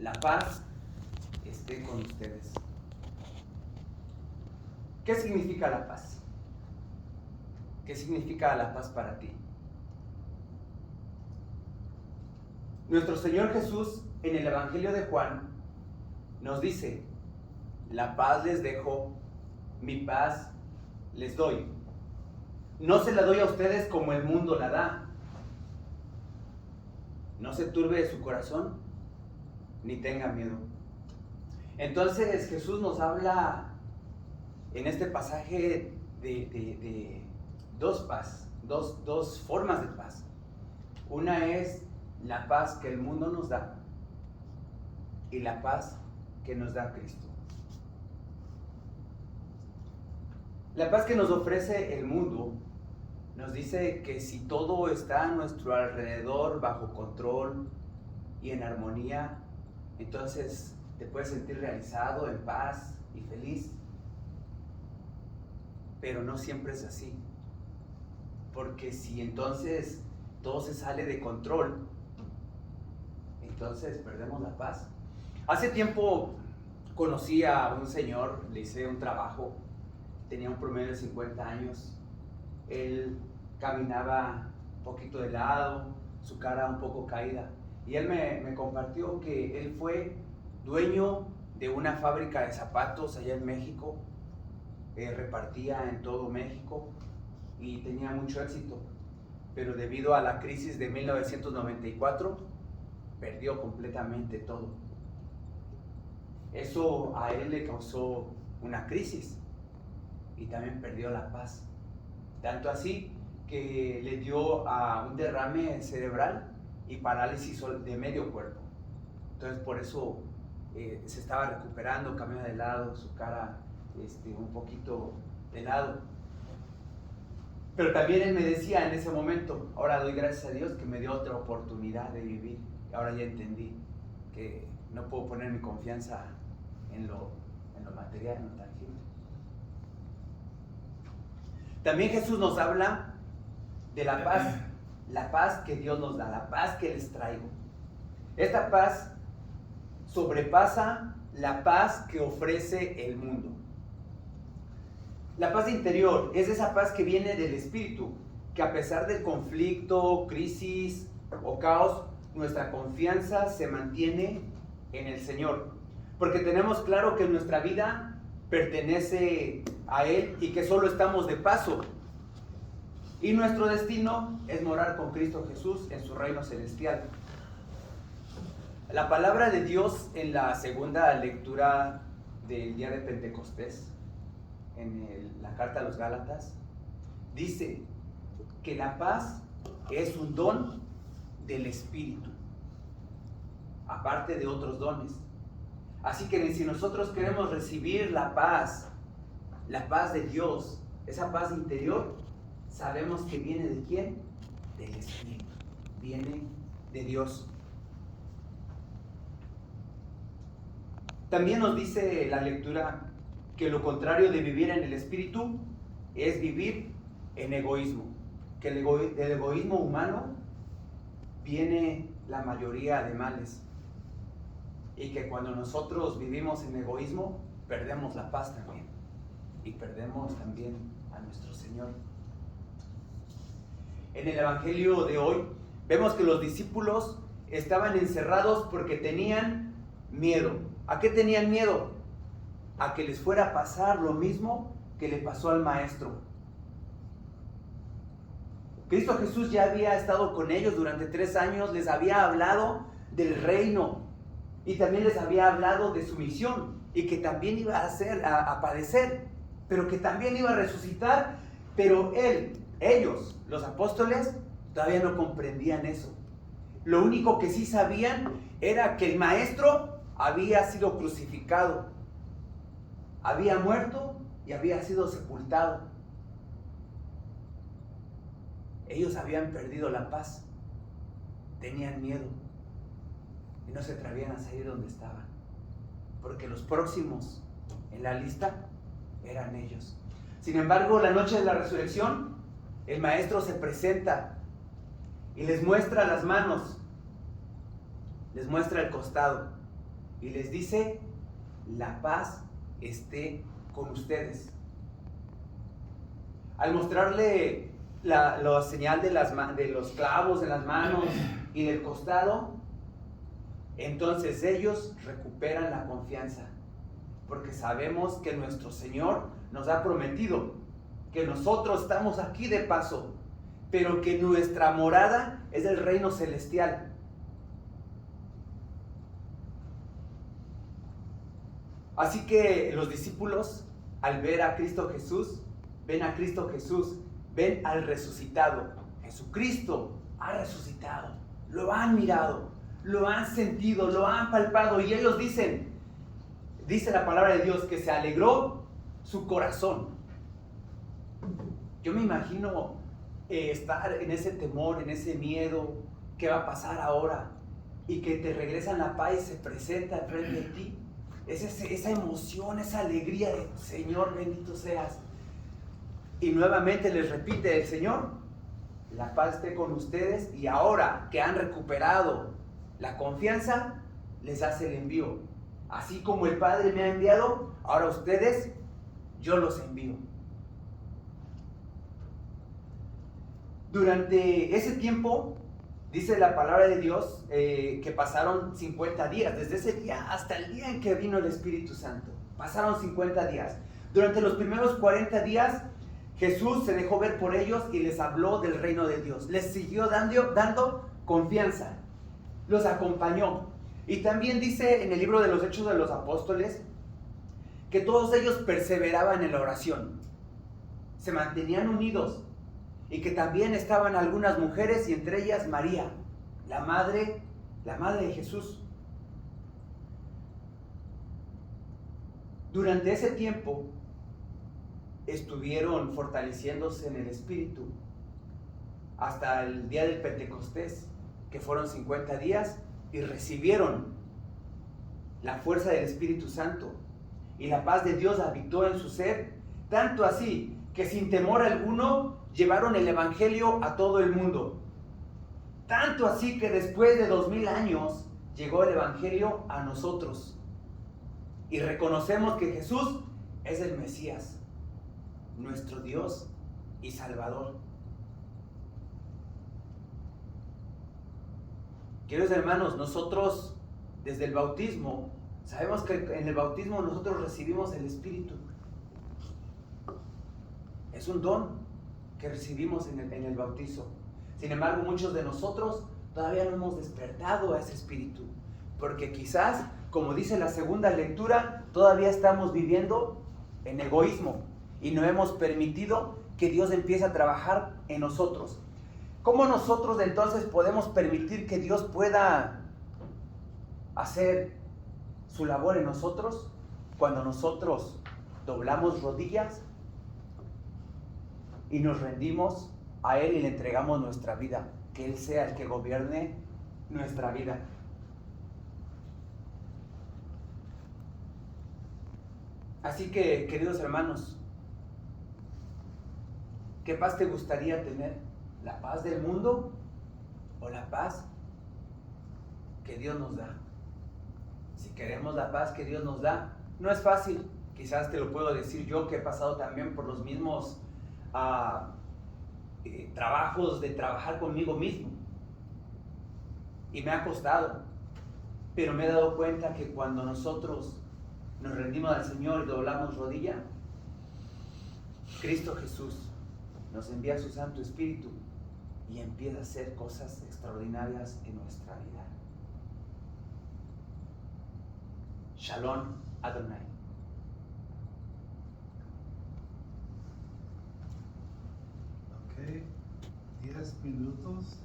La paz esté con ustedes. ¿Qué significa la paz? ¿Qué significa la paz para ti? Nuestro Señor Jesús en el Evangelio de Juan nos dice: la paz les dejo, mi paz les doy. No se la doy a ustedes como el mundo la da. No se turbe su corazón, ni tenga miedo. Entonces Jesús nos habla en este pasaje de dos paz, dos formas de paz. Una es la paz que el mundo nos da y la paz que nos da Cristo. La paz que nos ofrece el mundo nos dice que si todo está a nuestro alrededor bajo control y en armonía, entonces te puedes sentir realizado, en paz y feliz. Pero no siempre es así. Porque si entonces todo se sale de control, entonces perdemos la paz. Hace tiempo conocí a un señor, le hice un trabajo, tenía un promedio de 50 años. Él caminaba un poquito de lado, su cara un poco caída. Y él me compartió que él fue dueño de una fábrica de zapatos allá en México. Repartía en todo México y tenía mucho éxito. Pero debido a la crisis de 1994, perdió completamente todo. Eso a él le causó una crisis y también perdió la paz. Tanto así que le dio a un derrame cerebral y parálisis de medio cuerpo. Entonces por eso se estaba recuperando, caminaba de lado, su cara un poquito de lado. Pero también él me decía en ese momento: ahora doy gracias a Dios que me dio otra oportunidad de vivir. Ahora ya entendí que no puedo poner mi confianza en lo material, en lo tangible. También Jesús nos habla de la paz que Dios nos da, la paz que les traigo. Esta paz sobrepasa la paz que ofrece el mundo. La paz interior es esa paz que viene del Espíritu, que a pesar del conflicto, crisis o caos, nuestra confianza se mantiene en el Señor. Porque tenemos claro que nuestra vida pertenece a Él y que solo estamos de paso. Y nuestro destino es morar con Cristo Jesús en su reino celestial. La palabra de Dios en la segunda lectura del día de Pentecostés, en la carta a los Gálatas, dice que la paz es un don del Espíritu, aparte de otros dones. Así que si nosotros queremos recibir la paz de Dios, esa paz interior, sabemos que viene ¿de quién? Del Espíritu, viene de Dios. También nos dice la lectura que lo contrario de vivir en el Espíritu es vivir en egoísmo. Que del egoísmo humano viene la mayoría de males. Y que cuando nosotros vivimos en egoísmo, perdemos la paz también. Y perdemos también a nuestro Señor. En el Evangelio de hoy, vemos que los discípulos estaban encerrados porque tenían miedo. ¿A qué tenían miedo? A que les fuera a pasar lo mismo que le pasó al maestro. Cristo Jesús ya había estado con ellos durante 3 años, les había hablado del reino y también les había hablado de su misión y que también iba a padecer, pero que también iba a resucitar. Pero ellos, los apóstoles, todavía no comprendían eso. Lo único que sí sabían era que el maestro había sido crucificado, había muerto y había sido sepultado. Ellos habían perdido la paz, tenían miedo y no se atrevían a salir donde estaban, porque los próximos en la lista eran ellos. Sin embargo, la noche de la resurrección, el maestro se presenta y les muestra las manos, les muestra el costado y les dice: la paz esté con ustedes. Al mostrarle la señal de los clavos en las manos y del costado, entonces ellos recuperan la confianza, porque sabemos que nuestro Señor nos ha prometido que nosotros estamos aquí de paso, pero que nuestra morada es el reino celestial. Así que los discípulos, al ver a Cristo Jesús, ven a Cristo Jesús, ven al resucitado. Jesucristo ha resucitado, lo han mirado, lo han sentido, lo han palpado, y ellos dice la palabra de Dios, que se alegró su corazón. Yo me imagino estar en ese temor, en ese miedo, ¿qué va a pasar ahora? Y que te regresan la paz y se presenta frente de ti. Es esa emoción, esa alegría de: Señor, bendito seas. Y nuevamente les repite el Señor: la paz esté con ustedes. Y ahora que han recuperado la confianza, les hace el envío. Así como el Padre me ha enviado, ahora ustedes, yo los envío. Durante ese tiempo, dice la palabra de Dios, que pasaron 50 días, desde ese día hasta el día en que vino el Espíritu Santo. Pasaron 50 días. Durante los primeros 40 días, Jesús se dejó ver por ellos y les habló del reino de Dios. Les siguió dando confianza. Los acompañó. Y también dice en el libro de los Hechos de los Apóstoles que todos ellos perseveraban en la oración. Se mantenían unidos. Y que también estaban algunas mujeres, y entre ellas María, la madre de Jesús. Durante ese tiempo estuvieron fortaleciéndose en el Espíritu hasta el día del Pentecostés, que fueron 50 días, y recibieron la fuerza del Espíritu Santo, y la paz de Dios habitó en su ser, tanto así que sin temor alguno llevaron el Evangelio a todo el mundo. Tanto así que después de 2000 años llegó el Evangelio a nosotros. Y reconocemos que Jesús es el Mesías, nuestro Dios y Salvador. Queridos hermanos, nosotros desde el bautismo, sabemos que en el bautismo nosotros recibimos el Espíritu. Es un don que recibimos en el bautizo. Sin embargo, muchos de nosotros todavía no hemos despertado a ese Espíritu, porque quizás, como dice la segunda lectura, todavía estamos viviendo en egoísmo y no hemos permitido que Dios empiece a trabajar en nosotros. ¿Cómo nosotros entonces podemos permitir que Dios pueda hacer su labor en nosotros? Cuando nosotros doblamos rodillas y nos rendimos a Él y le entregamos nuestra vida, que Él sea el que gobierne nuestra vida. Así que, queridos hermanos, ¿qué paz te gustaría tener? ¿La paz del mundo o la paz que Dios nos da? Si queremos la paz que Dios nos da, no es fácil. Quizás te lo puedo decir yo, que he pasado también por los mismos trabajos de trabajar conmigo mismo, y me ha costado, pero me he dado cuenta que cuando nosotros nos rendimos al Señor y doblamos rodilla, Cristo Jesús nos envía su Santo Espíritu y empieza a hacer cosas extraordinarias en nuestra vida. Shalom Adonai. Ok, 10 minutos.